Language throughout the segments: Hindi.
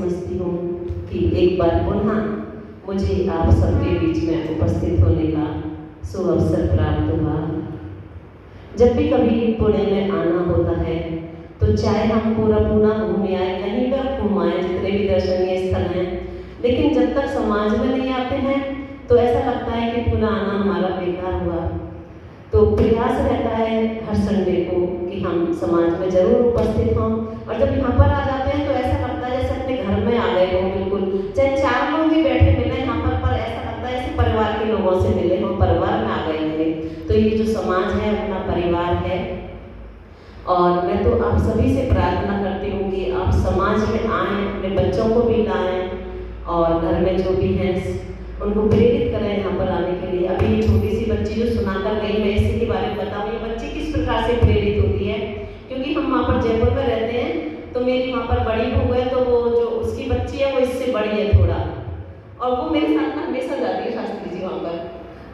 समझती हूँ कि एक बार पुनः मुझे आप सबके बीच में उपस्थित होने का शुभ अवसर प्राप्त हुआ। जब भी कभी पुणे में आना होता है तो चाहे हम पूरा पुणे घूम आए, कहीं पर घूम आए, जितने भी दर्शनीय स्थल हैं, लेकिन जब तक समाज में नहीं आते हैं तो ऐसा लगता है कि पुणे आना हमारा बेकार हुआ। तो प्रयास रहता है हर संडे को कि हम समाज में जरूर उपस्थित हों, और जब यहाँ पर आ जाते हैं तो ऐसा लगता है जैसे अपने घर में आ गए हो। बिल्कुल, चाहे 4 लोग भी बैठे मिले यहाँ पर ऐसा लगता है जैसे परिवार के लोगों से मिले हो, परिवार में आ गए होंगे। तो ये जो समाज है अपना परिवार है, और मैं तो आप सभी से प्रार्थना करती हूँ कि आप समाज में आएँ, अपने बच्चों को भी लाएँ और घर में जो भी हैं उनको प्रेरित करें यहाँ पर आने के लिए। अभी छोटी सी बच्ची जो सुनाकर गई, मैं इसी के बारे में बताऊँ। ये बच्ची किस प्रकार से प्रेरित होती है, क्योंकि हम वहाँ पर जयपुर में रहते हैं, तो मेरी वहाँ पर बड़ी बहू है, तो वो जो उसकी बच्ची है वो इससे बड़ी है थोड़ा, और वो मेरे साथ में हमेशा जाती है शास्त्री जी वहाँ पर।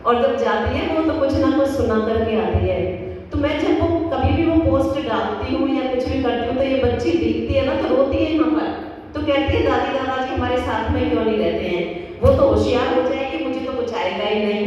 और जब जाती है वो तो कुछ ना कुछ सुना करके आती है। तो मैं जब वो कभी भी वो पोस्ट डालती हूँ या कुछ भी करती हूँ तो ये बच्ची दिखती है ना तो रोती है यहाँ पर, तो कहती है दादी दादाजी हमारे साथ में क्यों नहीं रहते हैं, वो तो होशियार हो जाएगी, मुझे तो कुछ आएगा ही नहीं।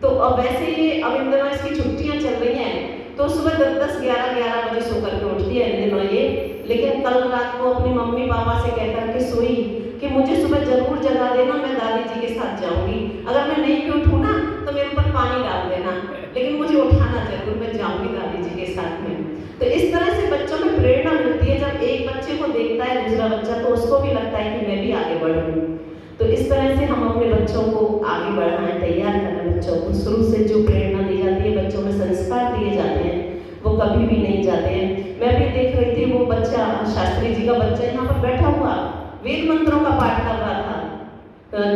तो अब वैसे ही अब इन दिनों इसकी छुट्टियां चल रही हैं तो सुबह 10-11 बजे सो करके उठती है इन दिनों ये। लेकिन कल रात को अपनी मम्मी पापा से कह करके सोई कि मुझे सुबह जरूर जगा देना, मैं दादी जी के साथ जाऊंगी, अगर मैं नहीं भी उठूँ ना तो मेरे ऊपर पानी डाल देना, लेकिन मुझे उठाना जरूर, मैं जाऊंगी दादी जी के साथ में। तो इस तरह से बच्चों में प्रेरणा मिलती है। जब एक बच्चे को देखता है दूसरा बच्चा तो उसको भी लगता है कि मैं भी आगे बढ़ूँ। तो इस तरह से हम अपने बच्चों को आगे बढ़ाएं, तैयार करें बच्चों को। शुरू से जो प्रेरणा दी जाती है, बच्चों में संस्कार दिए जाते हैं, वो कभी भी नहीं जाते हैं। मैं भी देख रही थी वो बच्चा, शास्त्री जी का बच्चा यहाँ पर बैठा हुआ वेद मंत्रों का पाठ कर रहा था,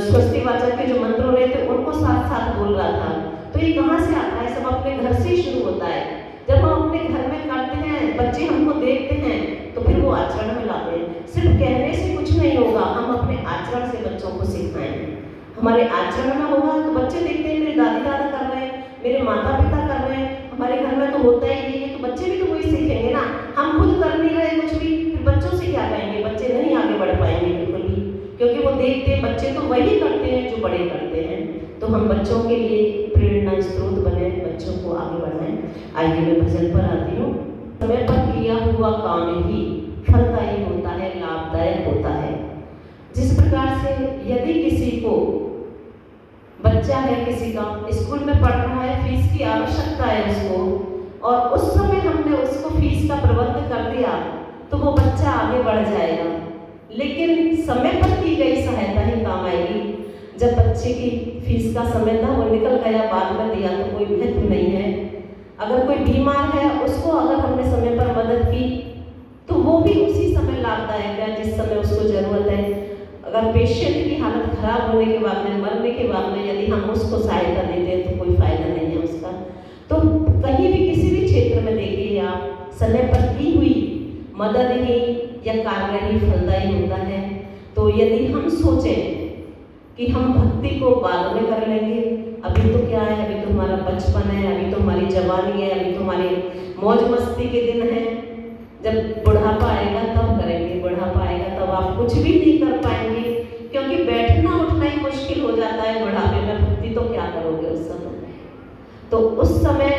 स्वस्तिवाचक के जो मंत्र हो रहे थे उनको साथ साथ बोल रहा था। तो ये कहाँ से आता है? सब अपने घर से ही शुरू होता है। जब हम अपने घर में करते हैं, बच्चे हमको देखते हैं तो फिर वो आचरण में लाते हैं। सिर्फ कहने से कुछ नहीं होगा, हम अपने आचरण से बच्चों को सिखाएं। हमारे आचरण में होगा तो बच्चे देखते हैं मेरे दादी दादा कर रहे हैं, मेरे माता पिता कर रहे हैं, हमारे घर में तो होता ही है, तो बच्चे भी तो वही सीखेंगे ना। हम खुद कर नहीं रहे कुछ भी, फिर बच्चों से क्या कहेंगे? बच्चे नहीं आगे बढ़ पाएंगे बिल्कुल भी, क्योंकि वो देखते हैं, बच्चे तो वही करते हैं जो बड़े करते हैं। तो हम बच्चों के लिए प्रेरणा स्रोत बने, बच्चों को आगे बढ़ाएं। आइए मैं भजन पर आती हूँ। समय पर किया हुआ काम ही फलदायी होता है, लाभदायक होता है। जिस प्रकार से यदि किसी को, बच्चा है किसी का, स्कूल में पढ़ रहा है, फीस की आवश्यकता है उसको, और उस समय हमने उसको फीस का प्रबंध कर दिया तो वो बच्चा आगे बढ़ जाएगा। लेकिन समय पर की गई सहायता ही काम आएगी। जब बच्चे की फीस का समय था, वो निकल गया, बाद में दिया तो कोई महत्व नहीं है। अगर कोई बीमार है, उसको अगर हमने समय पर मदद की तो वो भी उसी समय लाभदायक है जिस समय उसको जरूरत है। अगर पेशेंट की हालत खराब होने के बाद में, मरने के बाद में यदि हम उसको सहायता देते हैं तो कोई फायदा नहीं है उसका। तो कहीं भी किसी भी क्षेत्र में देखिए आप, समय पर की हुई मदद ही या कार्य ही फलदायी होता है। तो यदि हम सोचें कि हम भक्ति को बाद में कर लेंगे, अभी तो क्या है, अभी तो हमारा बचपन है, अभी तो हमारी जवानी है, अभी तो हमारे मौज मस्ती के दिन हैं, जब बुढ़ापा आएगा तब करेंगे, बुढ़ापा आएगा तब आप कुछ भी नहीं कर पाएंगे, क्योंकि बैठना उठना ही मुश्किल हो जाता है बुढ़ापे में। भक्ति तो क्या करोगे उस समय? तो उस समय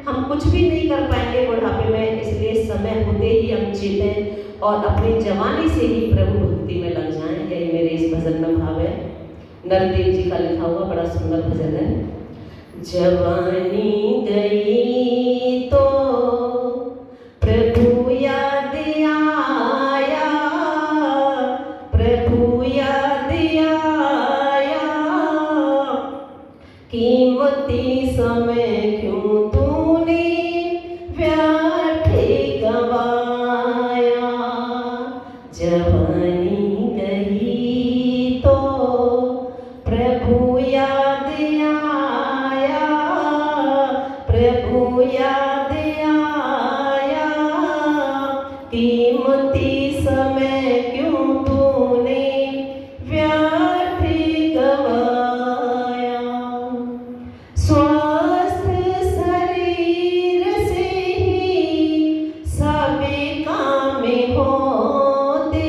हम कुछ भी नहीं कर पाएंगे बुढ़ापे में। इसलिए समय होते ही हम चेतें और अपनी जवानी से ही प्रभु भक्ति में लग जाएं। यही मेरे इस भजन में भाव है। नरदेव जी का लिखा हुआ बड़ा सुंदर भजन है। जवानी गई तो प्रभु याद आया, प्रभु याद आया, कीमती समय क्यों तूने व्यर्थ गवाया। जवानी गई तो प्रभु याद आया, प्रभु याद आया, कीमती समय क्यों तूने व्यर्थ गवाया। स्वस्थ शरीर से ही सभी काम होते,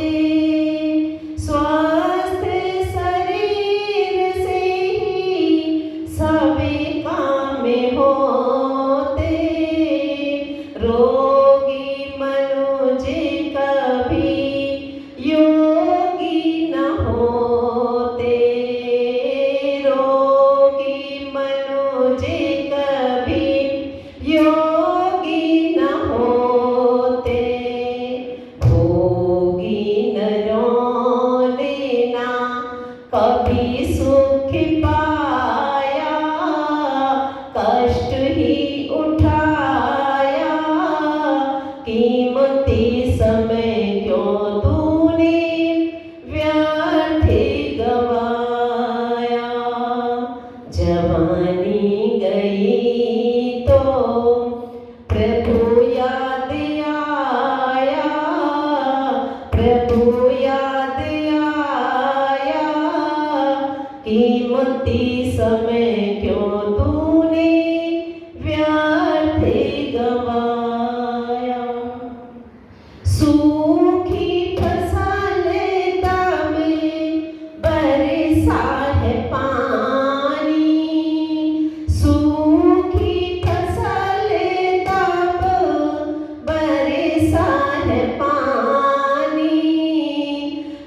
कीमती समय क्यों तूने व्यर्थ गवाया। सूखी फसलें तब बरसा है पानी, सूखी फसलें तब बरसा है पानी।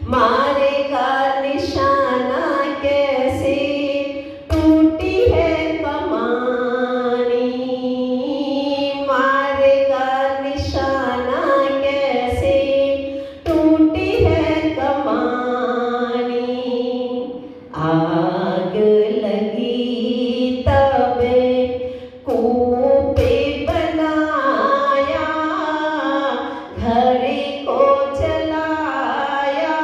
मारेगा निशाना कैसे टूटी है कमानी, मारेगा निशाना कैसे टूटी है कमानी। आग लगी तब कुएं पे बनाया, घड़ी को जलाया।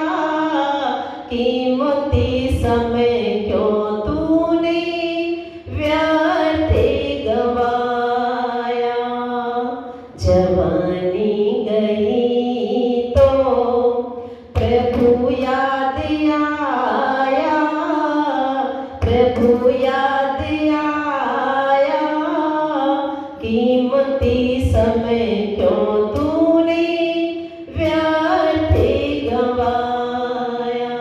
कीमती समय क्यों तूने व्यर्थ गवाया। जवानी गई तो प्रभु याद आया, प्रभु याद आया। कीमती समय क्यों तूने व्यर्थ गवाया।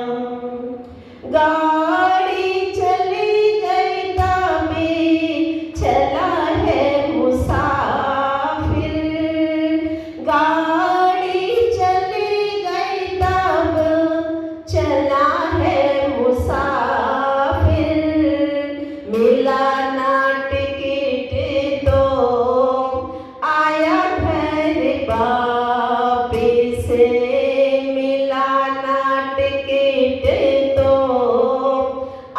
गाड़ी चली गई तभी चला है मुसाफिर, गाड़ी चली गई तब चला है मुसाफिर। मिला ना टिकट तो आया घर वापिस, मिला ना टिकट तो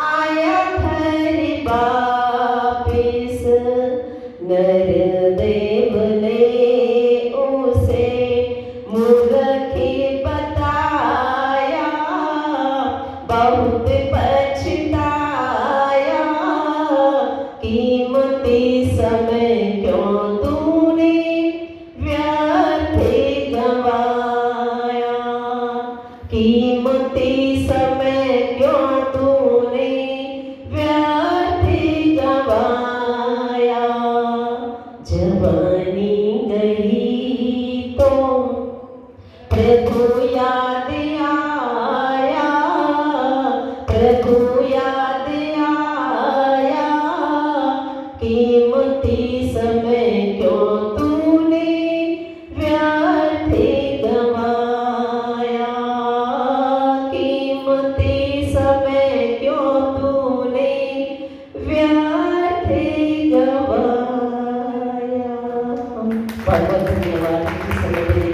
आया घर वापिस। नरदेव ने उसे मूर्ख बताया, बहुत पछताया। कीमती समय क्यों तूने व्यर्थ गवाया। कीमती समय क्यों तूने व्यर्थ गवाया। जवानी गई तो प्रभु याद आया, प्रभु याद आया। कीमती समय क्यों तूने व्यर्थ गवाया। कीमती समय क्यों तूने व्यर्थ गवाया। बहुत बहुत धन्यवाद।